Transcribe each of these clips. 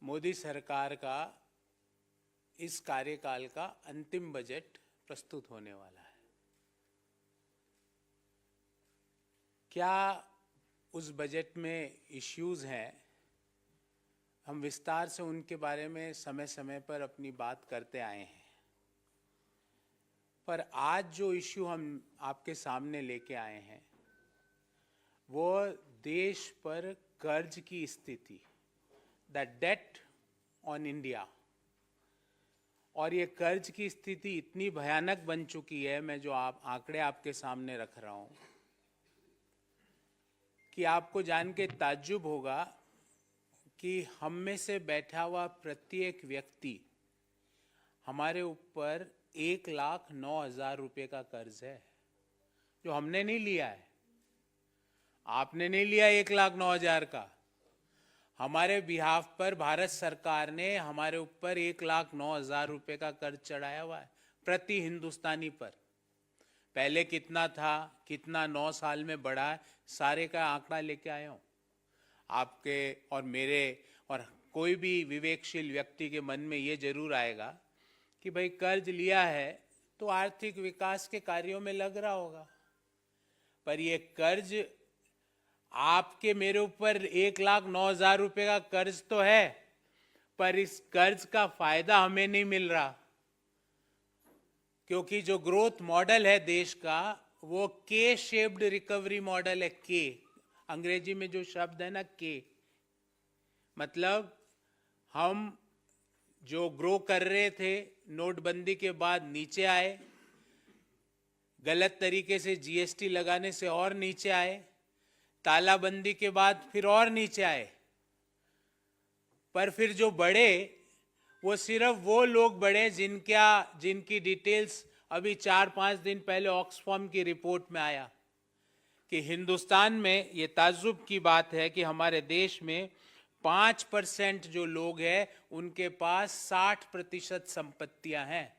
मोदी सरकार का इस कार्यकाल का अंतिम बजट प्रस्तुत होने वाला है। क्या उस बजट में इश्यूज हैं? हम विस्तार से उनके बारे में समय समय पर अपनी बात करते आए हैं, पर आज जो इश्यू हम आपके सामने लेके आए हैं वो देश पर कर्ज की स्थिति, द डेट ऑन इंडिया। और ये कर्ज की स्थिति इतनी भयानक बन चुकी है, मैं जो आंकड़े आपके सामने रख रहा हूं, कि आपको जान के ताज्जुब होगा कि हम में से बैठा हुआ प्रत्येक व्यक्ति हमारे ऊपर 1,09,000 रुपये का कर्ज है, जो हमने नहीं लिया है। आपने नहीं लिया 1,09,000 का। हमारे बिहाफ पर भारत सरकार ने हमारे ऊपर 1,09,000 रुपये का कर्ज चढ़ाया हुआ है प्रति हिंदुस्तानी पर। पहले कितना था, कितना 9 साल में बढ़ा है, सारे का आंकड़ा लेके आया हूं। आपके और मेरे और कोई भी विवेकशील व्यक्ति के मन में ये जरूर आएगा कि भाई कर्ज लिया है तो आर्थिक विकास के कार्यों में लग रहा होगा, पर ये कर्ज आपके मेरे ऊपर 1,09,000 रुपये का कर्ज तो है, पर इस कर्ज का फायदा हमें नहीं मिल रहा, क्योंकि जो ग्रोथ मॉडल है देश का वो के शेप्ड रिकवरी मॉडल है। के अंग्रेजी में जो शब्द है ना, के मतलब हम जो ग्रो कर रहे थे नोटबंदी के बाद नीचे आए, गलत तरीके से जीएसटी लगाने से और नीचे आए, तालाबंदी के बाद फिर और नीचे आए, पर फिर जो बढ़े वो सिर्फ वो लोग बढ़े जिनकी डिटेल्स अभी 4-5 दिन पहले ऑक्सफैम की रिपोर्ट में आया कि हिंदुस्तान में ये ताज्जुब की बात है कि हमारे देश में 5% जो लोग हैं उनके पास 60% संपत्तियां हैं,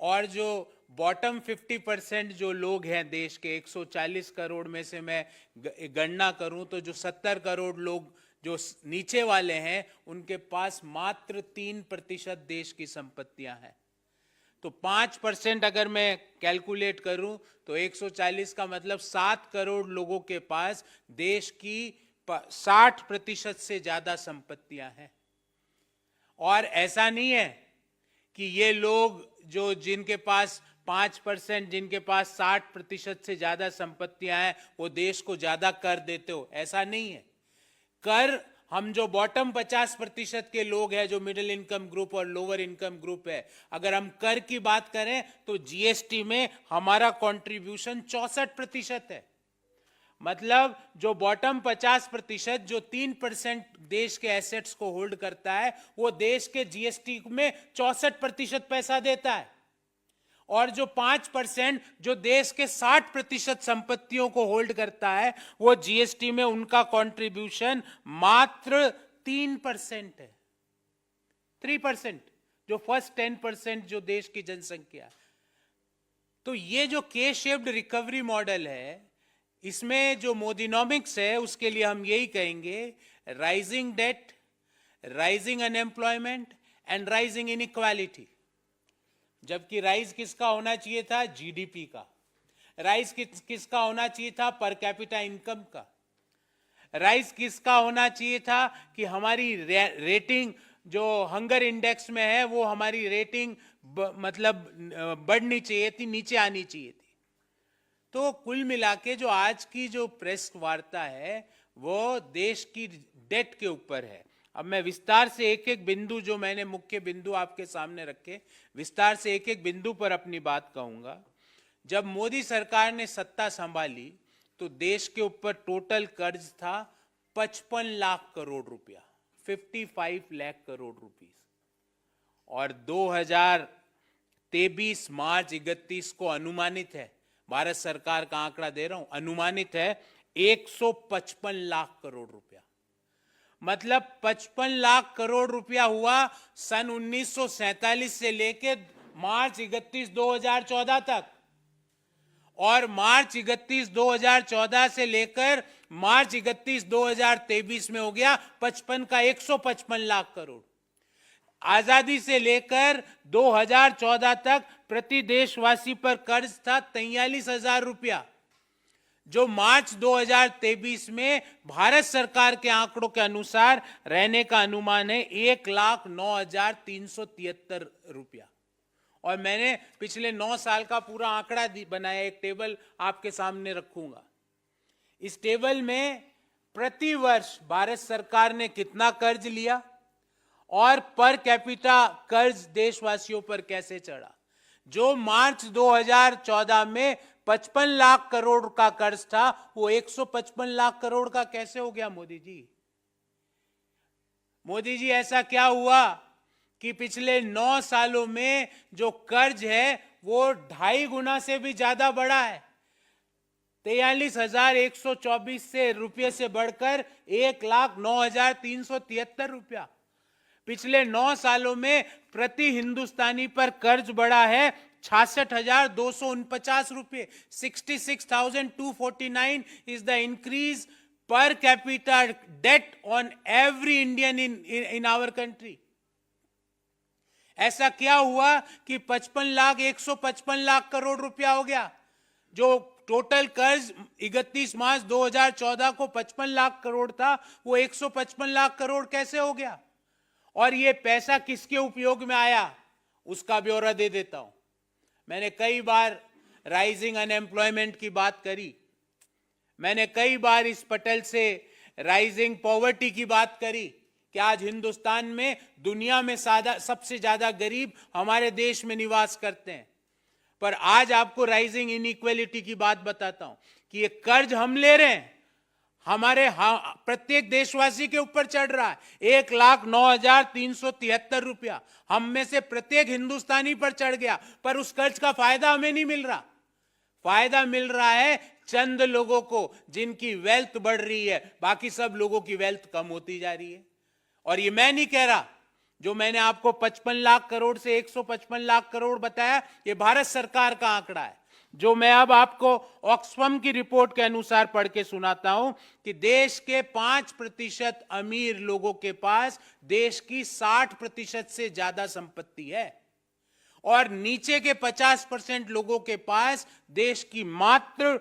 और जो बॉटम 50% जो लोग हैं देश के 140 करोड़ में से मैं गणना करूं तो जो 70 करोड़ लोग जो नीचे वाले हैं उनके पास मात्र 3% देश की संपत्तियां हैं। तो 5% अगर मैं कैलकुलेट करूं तो 140 का मतलब 7 करोड़ लोगों के पास देश की 60% से ज्यादा संपत्तियां हैं। और ऐसा नहीं है कि ये लोग जो जिनके पास 5%, जिनके पास 60% से ज्यादा संपत्तियां हैं वो देश को ज्यादा कर देते हो, ऐसा नहीं है। कर हम जो बॉटम 50% के लोग हैं, जो मिडिल इनकम ग्रुप और लोअर इनकम ग्रुप है, अगर हम कर की बात करें तो जीएसटी में हमारा कंट्रीब्यूशन 64% है। मतलब जो बॉटम 50%, जो 3% देश के एसेट्स को होल्ड करता है, वो देश के जीएसटी में 64% पैसा देता है, और जो 5% जो देश के 60% संपत्तियों को होल्ड करता है वो जीएसटी में उनका कंट्रीब्यूशन मात्र 3% है। 3% जो फर्स्ट 10% जो देश की जनसंख्या। तो ये जो के शेप्ड रिकवरी मॉडल है, इसमें जो मोदीनॉमिक्स है उसके लिए हम यही कहेंगे, rising debt, rising unemployment and rising inequality. जबकि राइज किसका होना चाहिए था? जीडीपी का। राइज किसका होना चाहिए था? पर कैपिटा इनकम का। राइज किसका होना चाहिए था कि हमारी रेटिंग जो हंगर इंडेक्स में है वो हमारी रेटिंग मतलब बढ़नी चाहिए थी, नीचे आनी चाहिए थी। तो कुल मिला के जो आज की जो प्रेस वार्ता है वो देश की डेट के ऊपर है। अब मैं विस्तार से एक एक बिंदु, जो मैंने मुख्य बिंदु आपके सामने रखे, विस्तार से एक एक बिंदु पर अपनी बात कहूंगा। जब मोदी सरकार ने सत्ता संभाली तो देश के ऊपर टोटल कर्ज था 55 लाख करोड़ रुपया, 55 लाख करोड़ रुपीस, और 2023 मार्च 31 को अनुमानित है, भारत सरकार का आंकड़ा दे रहा हूं, अनुमानित है 155 लाख करोड़ रुपया। मतलब 55 लाख करोड़ रुपया हुआ सन 1947 से लेकर मार्च 31, 2014 तक, और मार्च 31, 2014 से लेकर मार्च 31 2023 में हो गया 55 का 155 लाख करोड़। आजादी से लेकर 2014 तक प्रति देशवासी पर कर्ज था 43,000 रुपया, जो मार्च 2023 में भारत सरकार के आंकड़ों के अनुसार रहने का अनुमान है 1,09,373 रुपया। और मैंने पिछले 9 साल का पूरा आंकड़ा बनाया, एक टेबल आपके सामने रखूंगा। इस टेबल में प्रति वर्ष भारत सरकार ने कितना कर्ज लिया और पर कैपिटा कर्ज देशवासियों पर कैसे चढ़ा। जो मार्च 2014 में 55 लाख करोड़ का कर्ज था, वो 155 लाख करोड़ का कैसे हो गया मोदी जी? मोदी जी, ऐसा क्या हुआ कि पिछले 9 सालों में जो कर्ज है वो 2.5 गुना से भी ज्यादा बढ़ा है। 43,124 से रुपये से बढ़कर 1,09,373 रुपया। पिछले 9 सालों में प्रति हिंदुस्तानी पर कर्ज बढ़ा है 66,249 रुपये। 66,249 is the increase per capita debt on every Indian in our country. ऐसा क्या हुआ कि 155 लाख करोड़ रुपया हो गया? जो टोटल कर्ज 31 मार्च 2014 को 55 लाख करोड़ था, वो 155 लाख करोड़ कैसे हो गया? और ये पैसा किसके उपयोग में आया, उसका ब्यौरा दे देता हूं। मैंने कई बार राइजिंग अनएम्प्लॉयमेंट की बात करी, मैंने कई बार इस पटल से राइजिंग पॉवर्टी की बात करी कि आज हिंदुस्तान में दुनिया में सबसे ज्यादा गरीब हमारे देश में निवास करते हैं। पर आज आपको राइजिंग इनइक्वालिटी की बात बताता हूं कि ये कर्ज हम ले रहे हैं, हमारे प्रत्येक देशवासी के ऊपर चढ़ रहा है। 1,09,373 रुपया हम में से प्रत्येक हिंदुस्तानी पर चढ़ गया, पर उस कर्ज का फायदा हमें नहीं मिल रहा। फायदा मिल रहा है चंद लोगों को जिनकी वेल्थ बढ़ रही है, बाकी सब लोगों की वेल्थ कम होती जा रही है। और ये मैं नहीं कह रहा, जो मैंने आपको 55 लाख करोड़ से 155 लाख करोड़ बताया, ये भारत सरकार का आंकड़ा है। जो मैं अब आपको ऑक्सफैम की रिपोर्ट के अनुसार पढ़ के सुनाता हूं कि देश के 5% अमीर लोगों के पास देश की 60% से ज्यादा संपत्ति है, और नीचे के 50% लोगों के पास देश की मात्र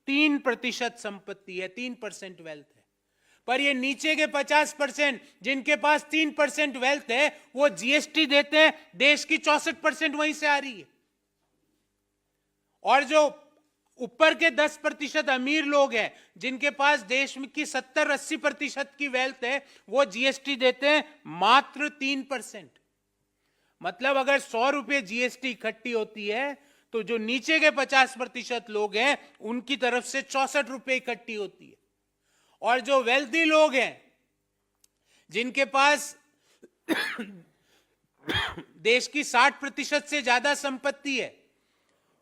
3% संपत्ति है, 3% वेल्थ है। पर ये नीचे के 50% जिनके पास 3% वेल्थ है, वो जीएसटी देते हैं, देश की 64% वहीं से आ रही है। और जो ऊपर के 10% अमीर लोग हैं, जिनके पास देश में की 70-80% की वेल्थ है, वो जीएसटी देते हैं मात्र 3%। मतलब अगर 100 रुपये जीएसटी इकट्ठी होती है, तो जो नीचे के 50% लोग हैं, उनकी तरफ से 64 रुपये इकट्ठी होती है। और जो वेल्थी लोग हैं, जिनके पास देश की 60% से ज्यादा संपत्ति है,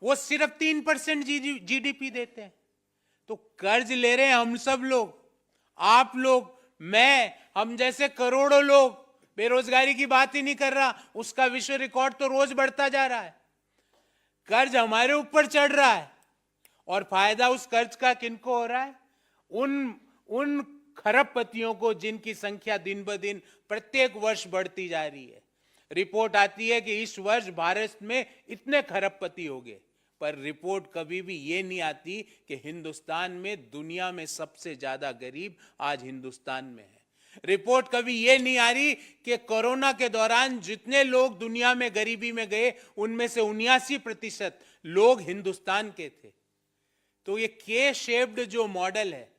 वो सिर्फ 3% जीडीपी देते हैं। तो कर्ज ले रहे हैं हम सब लोग, आप लोग, मैं, हम जैसे करोड़ों लोग। बेरोजगारी की बात ही नहीं कर रहा, उसका विश्व रिकॉर्ड तो रोज बढ़ता जा रहा है। कर्ज हमारे ऊपर चढ़ रहा है, और फायदा उस कर्ज का किनको हो रहा है? उन खरबपतियों को जिनकी संख्या दिन ब दिन प्रत्येक वर्ष बढ़ती जा रही है। रिपोर्ट आती है कि इस वर्ष भारत में इतने खरबपति हो गए, पर रिपोर्ट कभी भी ये नहीं आती कि हिंदुस्तान में दुनिया में सबसे ज्यादा गरीब आज हिंदुस्तान में है। रिपोर्ट कभी ये नहीं आ रही कि कोरोना के दौरान जितने लोग दुनिया में गरीबी में गए, उनमें से 79% लोग हिंदुस्तान के थे। तो ये के शेप्ड जो मॉडल है,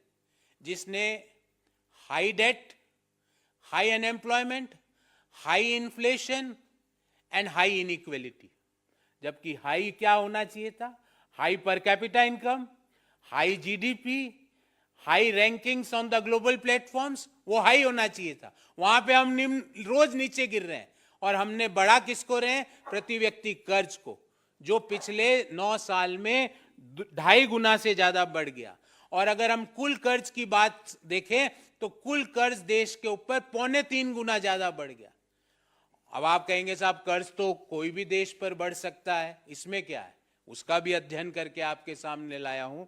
जिसने high debt, high unemployment, high inflation and high inequality, जबकि हाई क्या होना चाहिए था? High per capita income, high GDP, high rankings on the global platforms, वो हाई होना चाहिए था। वहां पे हम रोज नीचे गिर रहे हैं, और हमने बढ़ा किसको रहे हैं? प्रति व्यक्ति कर्ज को, जो पिछले 9 साल में 2.5 गुना से ज्यादा बढ़ गया। और अगर हम कुल कर्ज की बात देखें, तो कुल कर्ज देश के ऊपर 3.25 गुना ज्यादा बढ़ गया। अब आप कहेंगे साहब, कर्ज तो कोई भी देश पर बढ़ सकता है, इसमें क्या है? उसका भी अध्ययन करके आपके सामने लाया हूं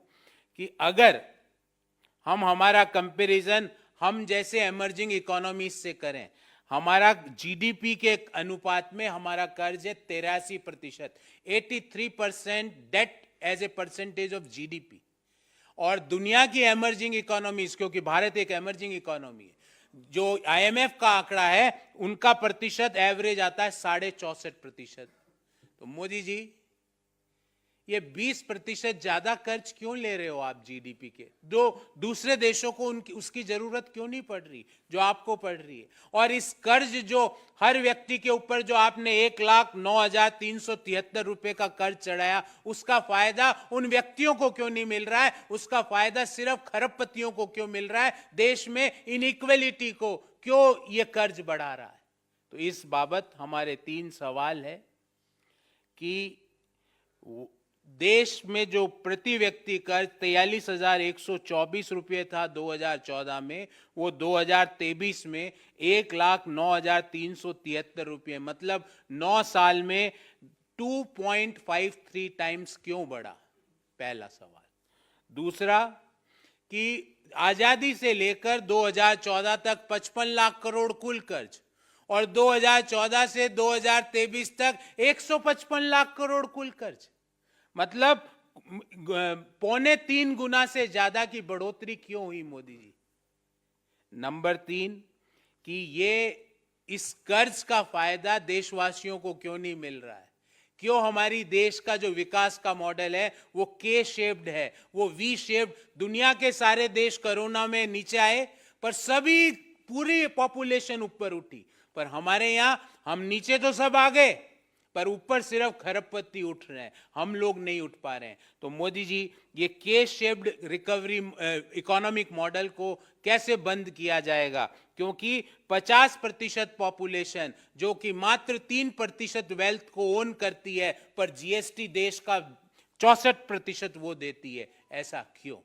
कि अगर हमारा कंपैरिजन हम जैसे एमर्जिंग इकोनॉमीज से करें, हमारा जीडीपी के अनुपात में हमारा कर्ज है 83%, 83% debt as a percentage of GDP. और दुनिया की एमर्जिंग इकोनॉमीज, क्योंकि भारत एक एमर्जिंग इकोनॉमी है, जो आईएमएफ का आंकड़ा है उनका प्रतिशत एवरेज आता है 64.5%। तो मोदी जी, ये 20% ज्यादा कर्ज क्यों ले रहे हो आप जीडीपी के? जो दूसरे देशों को उसकी जरूरत क्यों नहीं पड़ रही जो आपको पड़ रही है? और इस कर्ज जो हर व्यक्ति के ऊपर जो आपने 1,09,373 रुपए का कर्ज चढ़ाया, उसका फायदा उन व्यक्तियों को क्यों नहीं मिल रहा है? उसका फायदा सिर्फ खरबपतियों को क्यों मिल रहा है? देश में इनइक्वलिटी को क्यों ये कर्ज बढ़ा रहा है? तो इस बाबत हमारे 3 सवाल है कि देश में जो प्रति व्यक्ति कर्ज 43,124 रुपये था 2014 में, वो 2023 में 1,09,373 रुपये, मतलब 9 साल में 2.53 टाइम्स क्यों बढ़ा? पहला सवाल। दूसरा कि आजादी से लेकर 2014 तक 55 लाख करोड़ कुल कर्ज, और 2014 से 2023 तक 155 लाख करोड़ कुल कर्ज, मतलब 2.25 गुना से ज्यादा की बढ़ोतरी क्यों हुई मोदी जी? नंबर 3 कि ये इस कर्ज का फायदा देशवासियों को क्यों नहीं मिल रहा है? क्यों हमारी देश का जो विकास का मॉडल है वो के शेप्ड है, वो वी शेप्ड? दुनिया के सारे देश कोरोना में नीचे आए पर सभी पूरी पॉपुलेशन ऊपर उठी, पर हमारे यहां हम नीचे तो सब आ गए पर ऊपर सिर्फ खरबपति उठ रहे हैं, हम लोग नहीं उठ पा रहे हैं। तो मोदी जी, ये के शेप्ड रिकवरी इकोनॉमिक मॉडल को कैसे बंद किया जाएगा? क्योंकि 50% पॉपुलेशन जो कि मात्र 3% वेल्थ को ओन करती है, पर जीएसटी देश का 64% वो देती है, ऐसा क्यों?